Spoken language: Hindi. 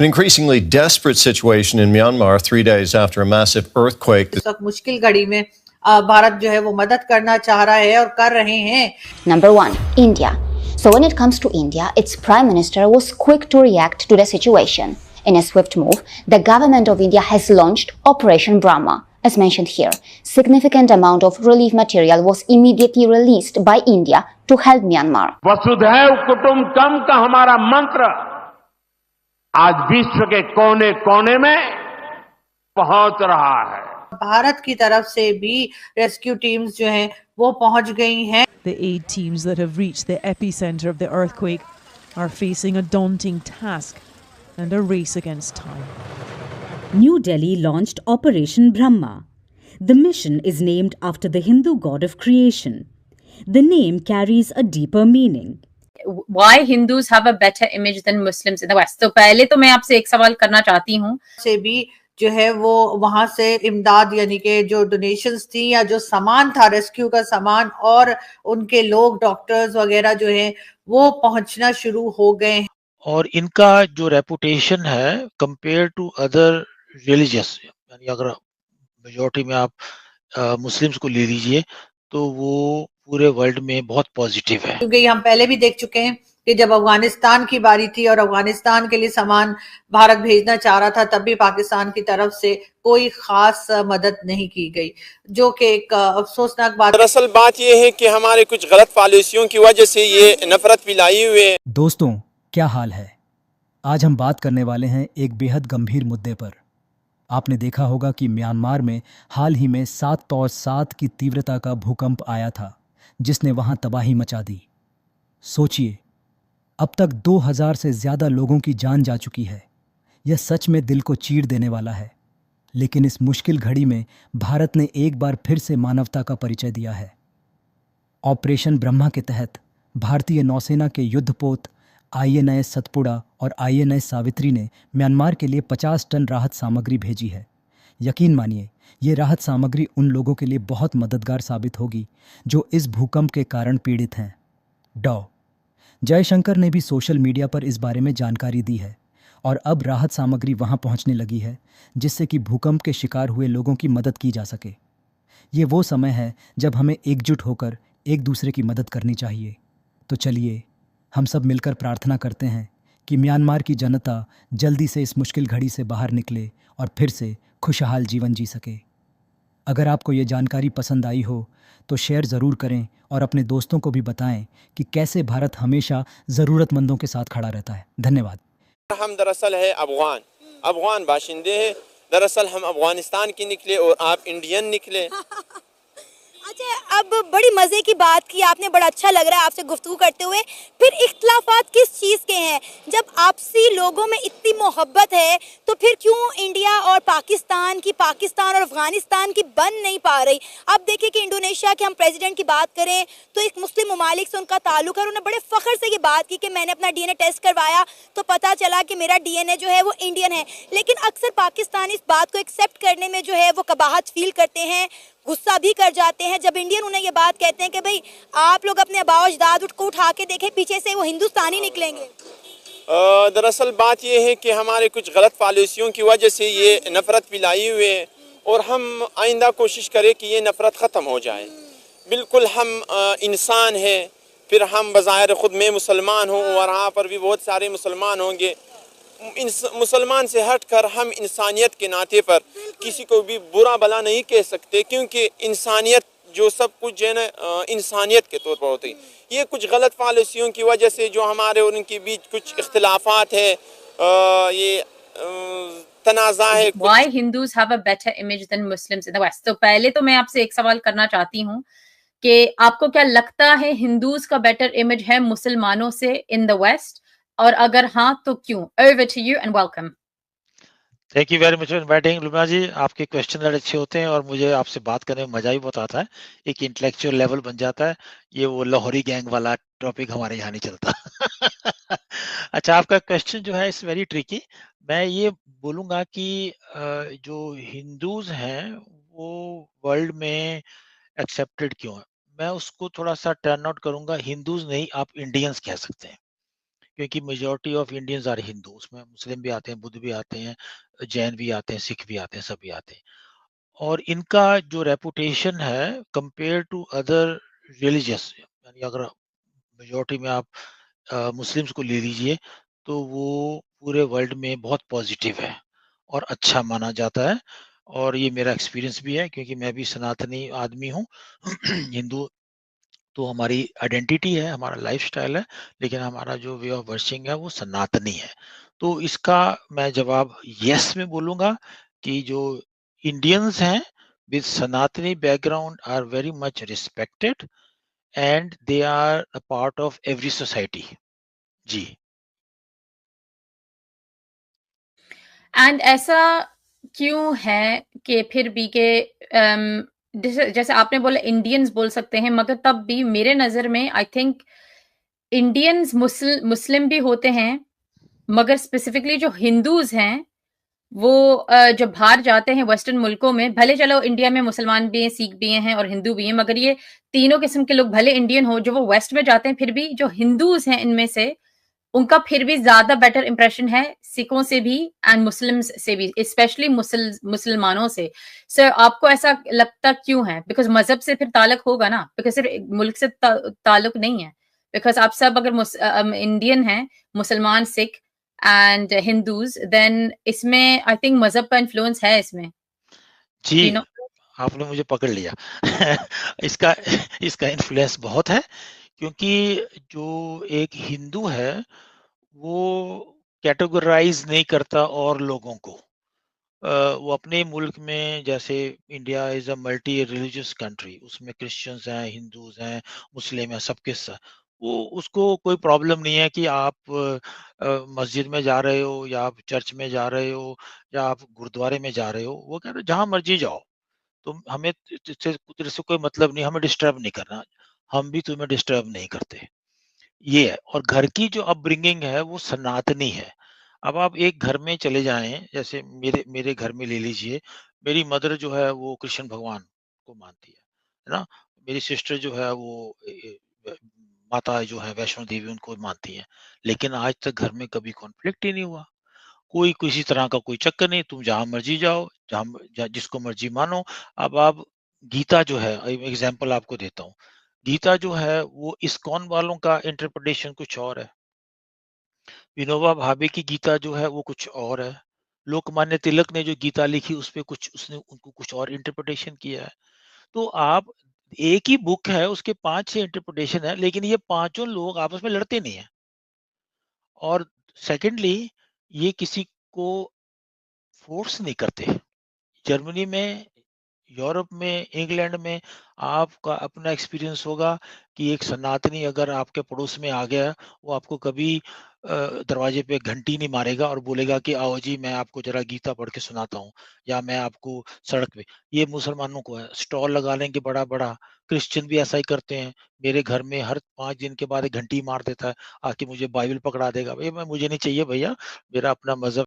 An increasingly desperate situation in Myanmar 3 days after a massive earthquake. इस वक्त मुश्किल घड़ी में भारत जो है वो मदद करना चाह रहा है और कर रहे हैं। Number 1, India. So when it comes to India, its Prime Minister was quick to react to the situation. In a swift move, the government of India has launched Operation Brahma. As mentioned here, significant amount of relief material was immediately released by India to help Myanmar. वसुधैव कुटुंबकम का हमारा मंत्र आज विश्व के कोने कोने में पहुंच रहा है। भारत की तरफ से भी रेस्क्यू टीम्स जो हैं वो पहुंच गई हैं। The aid teams that have reached the epicenter of the earthquake are facing a daunting task and a race against time. New Delhi launched Operation Brahma. The mission is named after the Hindu god of creation. The name carries a deeper meaning. Why Hindus have a better image than Muslims in the West? तो पहले तो मैं आपसे एक सवाल करना चाहती हूँ से भी जो है वो वहां से इमदाद यानी कि जो डोनेशंस थी या जो सामान था रेस्क्यू का सामान और उनके लोग डॉक्टर्स वगैरह जो हैं वो पहुंचना शुरू हो गए हैं। और इनका जो रेपुटेशन है कंपेयर टू अदर रिलीजियस, यानी अगर मेजॉरिटी में आप मुस्लिम्स को ले लीजिए तो वो पूरे वर्ल्ड में बहुत पॉजिटिव है। क्योंकि हम पहले भी देख चुके हैं कि जब अफगानिस्तान की बारी थी और अफगानिस्तान के लिए सामान भारत भेजना चाह रहा था तब भी पाकिस्तान की तरफ से कोई खास मदद नहीं की गई, जो कि एक अफसोसनाक बात। दरअसल बात यह है कि हमारे कुछ गलत पॉलिसियों की वजह से ये नफरत फैलाई हुई है। दोस्तों, क्या हाल है? आज हम बात करने वाले हैं एक बेहद गंभीर मुद्दे पर। आपने देखा होगा कि म्यांमार में हाल ही में 7.7 की तीव्रता का भूकंप आया था जिसने वहां तबाही मचा दी। सोचिए, अब तक 2000 से ज़्यादा लोगों की जान जा चुकी है। यह सच में दिल को चीर देने वाला है। लेकिन इस मुश्किल घड़ी में भारत ने एक बार फिर से मानवता का परिचय दिया है। ऑपरेशन ब्रह्मा के तहत भारतीय नौसेना के युद्धपोत INS सतपुड़ा और INS सावित्री ने म्यांमार के लिए 50 टन राहत सामग्री भेजी है। यकीन मानिए, ये राहत सामग्री उन लोगों के लिए बहुत मददगार साबित होगी जो इस भूकंप के कारण पीड़ित हैं। जयशंकर ने भी सोशल मीडिया पर इस बारे में जानकारी दी है और अब राहत सामग्री वहां पहुंचने लगी है जिससे कि भूकंप के शिकार हुए लोगों की मदद की जा सके। ये वो समय है जब हमें एकजुट होकर एक दूसरे की मदद करनी चाहिए। तो चलिए हम सब मिलकर प्रार्थना करते हैं कि म्यांमार की जनता जल्दी से इस मुश्किल घड़ी से बाहर निकले और फिर से खुशहाल जीवन जी सके। अगर आपको ये जानकारी पसंद आई हो तो शेयर ज़रूर करें और अपने दोस्तों को भी बताएं कि कैसे भारत हमेशा ज़रूरतमंदों के साथ खड़ा रहता है। धन्यवाद। हम दरअसल है अफगान बाशिंदे हैं। दरअसल हम अफगानिस्तान के निकले और आप इंडियन निकले। अच्छा, अब बड़ी मजे की बात की आपने, बड़ा अच्छा लग रहा है आपसे गुफ्तगू करते हुए। फिर इख्तलाफात किस चीज़ के हैं? जब आपसी लोगों में इतनी मोहब्बत है तो फिर क्यों इंडिया और पाकिस्तान और अफगानिस्तान की बन नहीं पा रही? अब देखिए कि इंडोनेशिया के हम प्रेसिडेंट की बात करें तो एक मुस्लिम ममालिक से उनका ताल्लुक है। उन्होंने बड़े फ़ख्र से ये बात की कि मैंने अपना DNA टेस्ट करवाया तो पता चला कि मेरा DNA जो है वो इंडियन है। लेकिन अक्सर पाकिस्तानी इस बात को एक्सेप्ट करने में जो है वो कबाहत फील करते हैं, गुस्सा भी कर जाते हैं जब इंडियन उन्हें ये बात कहते हैं कि भाई आप लोग अपने आबाओ अजदाद को उठा के देखें, पीछे से वो हिंदुस्तानी निकलेंगे। दरअसल बात यह है कि हमारे कुछ गलत पॉलिसियों की वजह से ये नफरत फैलाई हुई है और हम आइंदा कोशिश करें कि ये नफरत ख़त्म हो जाए। बिल्कुल हम इंसान हैं, फिर हम बज़ाहिर ख़ुद में मुसलमान हों और वहाँ पर भी बहुत सारे मुसलमान होंगे। मुसलमान से हटकर हम इंसानियत के नाते पर किसी को भी बुरा भला नहीं कह सकते, क्योंकि इंसानियत जो सब कुछ है ना इंसानियत के तौर पर होती है। ये कुछ गलत पॉलिसियों की वजह से जो हमारे और उनके बीच कुछ इख्तिलाफात है, ये तनाज़ा है। Why Hindus have a better image than Muslims in the West? तो पहले तो मैं आपसे एक सवाल करना चाहती हूँ कि आपको क्या लगता है हिंदूज का बेटर इमेज है मुसलमानों से इन द वेस्ट, और अगर हाँ तो क्यों? Over to you and welcome. Thank you very much for inviting. Lubna ji, आपके क्वेश्चन बड़े अच्छे होते हैं और मुझे आपसे बात करने में मजा भी बहुत आता है। एक इंटेलेक्चुअल लेवल बन जाता है। ये वो लाहौरी गैंग वाला टॉपिक हमारे यहाँ नहीं चलता। अच्छा, आपका क्वेश्चन जो है इट्स वेरी ट्रिकी। मैं ये बोलूँगा कि जो हिंदूज हैं वो वर्ल्ड में एक्सेप्टेड क्यों है, मैं उसको थोड़ा सा टर्न आउट करूँगा। हिंदूज नहीं, आप इंडियंस कह सकते हैं। क्योंकि majority of Indians are Hindu, उसमें मुस्लिम भी आते हैं, बुद्ध भी आते हैं, जैन भी आते हैं, सिख भी आते हैं, सभी आते हैं। और इनका जो रेपुटेशन है कंपेयर टू अदर रिलीजियस, यानी अगर मेजॉरिटी में आप मुस्लिम्स को ले लीजिए तो वो पूरे वर्ल्ड में बहुत पॉजिटिव है और अच्छा माना जाता है। और ये मेरा एक्सपीरियंस भी है क्योंकि मैं भी सनातनी आदमी हूँ। हिंदू तो हमारी आइडेंटिटी है, हमारा लाइफस्टाइल है, लेकिन हमारा जो वे ऑफ वर्शिंग है वो सनातनी है। तो इसका मैं जवाब यस में बोलूँगा कि जो इंडियंस हैं with Sanatani background are very much respected and they are a part of every society. जी। एंड ऐसा क्यों है कि फिर भी के जैसे जैसे आपने बोला इंडियंस बोल सकते हैं, मगर तब भी मेरे नज़र में आई थिंक इंडियंस मुस्लिम भी होते हैं, मगर स्पेसिफिकली जो हिंदूज़ हैं, वो जब बाहर जाते हैं वेस्टर्न मुल्कों में, भले चलो इंडिया में मुसलमान भी हैं, सिख भी हैं और हिंदू भी हैं, मगर ये तीनों किस्म के लोग भले इंडियन हो, जो वो वेस्ट में जाते हैं, फिर भी जो हिंदूज़ हैं इनमें से, उनका फिर भी ज़्यादा बेटर इंप्रेशन है सिखों से भी एंड मुस्लिम्स से भी, स्पेशली मुसलमानों से। सर आपको ऐसा लगता क्यों है? बिकॉज़ मज़हब से फिर ताल्लुक होगा ना, बिकॉज़ सिर्फ मुल्क से ताल्लुक नहीं है। बिकॉज़ आप सब अगर इंडियन हैं, मुसलमान, सिख एंड हिंदूज़, देन इसमें आई थिंक मज़हब का इन्फ्लुएंस है इसमें। जी, यू नो? आपने मुझे पकड़ लिया। इसका इसका इन्फ्लुएंस बहुत है क्योंकि जो एक हिंदू है, वो कैटेगराइज़ नहीं करता और लोगों को। वो अपने मुल्क में, जैसे India is a multi religious country, उसमें क्रिश्चियंस हैं, हिंदूज़ हैं, मुस्लिम हैं, सबके स वो उसको कोई प्रॉब्लम नहीं है कि आप मस्जिद में जा रहे हो या आप चर्च में जा रहे हो या आप गुरुद्वारे में जा रहे हो। वो कह रहे हैं जहाँ मर्ज़ी जाओ, हमें तेरे से कोई मतलब नहीं, हमें डिस्टर्ब नहीं करना, हम भी तुम्हें डिस्टर्ब नहीं करते। ये है। और घर की जो अपब्रिंगिंग है वो सनातनी है। अब आप एक घर में चले जाएँ, जैसे मेरे मेरे घर में ले लीजिए, मेरी मदर जो है वो कृष्ण भगवान को मानती है ना? मेरी सिस्टर जो है वो माता जो है वैष्णो देवी उनको मानती हैं। लेकिन आज तक घर में कभी कॉन्फ्लिक्ट ही नहीं हुआ। कोई किसी तरह का कोई चक्कर नहीं, तुम जहाँ मर्ज़ी जाओ, जिसको मर्ज़ी मानो। अब आप गीता जो है, एग्ज़ाम्पल आपको देता हूँ। गीता जो है वो इस्कॉन वालों का इंटरप्रिटेशन कुछ और है। विनोबा भावे की गीता जो है वो कुछ और है। लोकमान्य तिलक ने जो गीता लिखी उसपे कुछ उसने उनको कुछ और इंटरप्रिटेशन किया है। तो आप एक ही बुक है, उसके 5-6 इंटरप्रिटेशन है, लेकिन ये पाँचों लोग आपस में लड़ते नहीं हैं। और सेकंडली ये किसी को फ़ोर्स नहीं करते। जर्मनी में, यूरोप में, इंग्लैंड में आपका अपना एक्सपीरियंस होगा कि एक सनातनी अगर आपके पड़ोस में आ गया, वो आपको कभी दरवाजे पे घंटी नहीं मारेगा और बोलेगा कि आओ जी मैं आपको ज़रा गीता पढ़ के सुनाता हूँ या मैं आपको सड़क पे। ये मुसलमानों को है, स्टॉल लगा लेंगे बड़ा-बड़ा, क्रिश्चियन भी ऐसा ही करते हैं। मेरे घर में हर 5 दिन के बाद एक घंटी मार देता है, आके मुझे बाइबल पकड़ा देगा। भैया मुझे नहीं चाहिए भैया, मेरा अपना मज़हब